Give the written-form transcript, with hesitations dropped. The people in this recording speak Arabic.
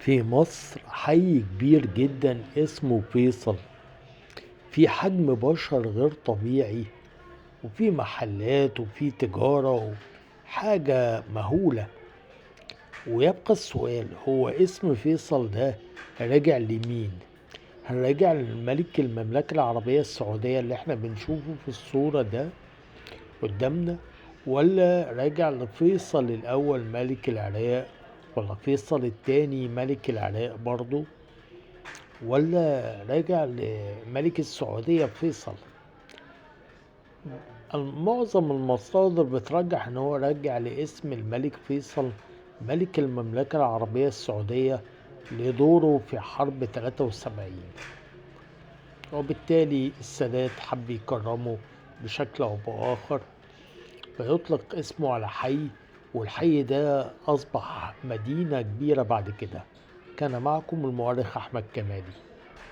في مصر حي كبير جدا اسمه فيصل. في حجم بشر غير طبيعي، وفي محلات وفي تجارة، حاجة مهولة. ويبقى السؤال، هو اسم فيصل ده راجع لمين؟ هل راجع لملك المملكة العربية السعودية اللي احنا بنشوفه في الصورة ده قدامنا، ولا راجع لفيصل الأول ملك العراق، ولا فيصل التاني ملك العراق برضو، ولا راجع لملك السعودية فيصل؟ معظم المصادر بترجح ان هو راجع لاسم الملك فيصل ملك المملكة العربية السعودية لدوره في حرب 73، وبالتالي السادات حب يكرمه بشكل او بآخر فيطلق اسمه على حي، والحي ده أصبح مدينة كبيرة بعد كده. كان معكم المؤرخ أحمد كمالي.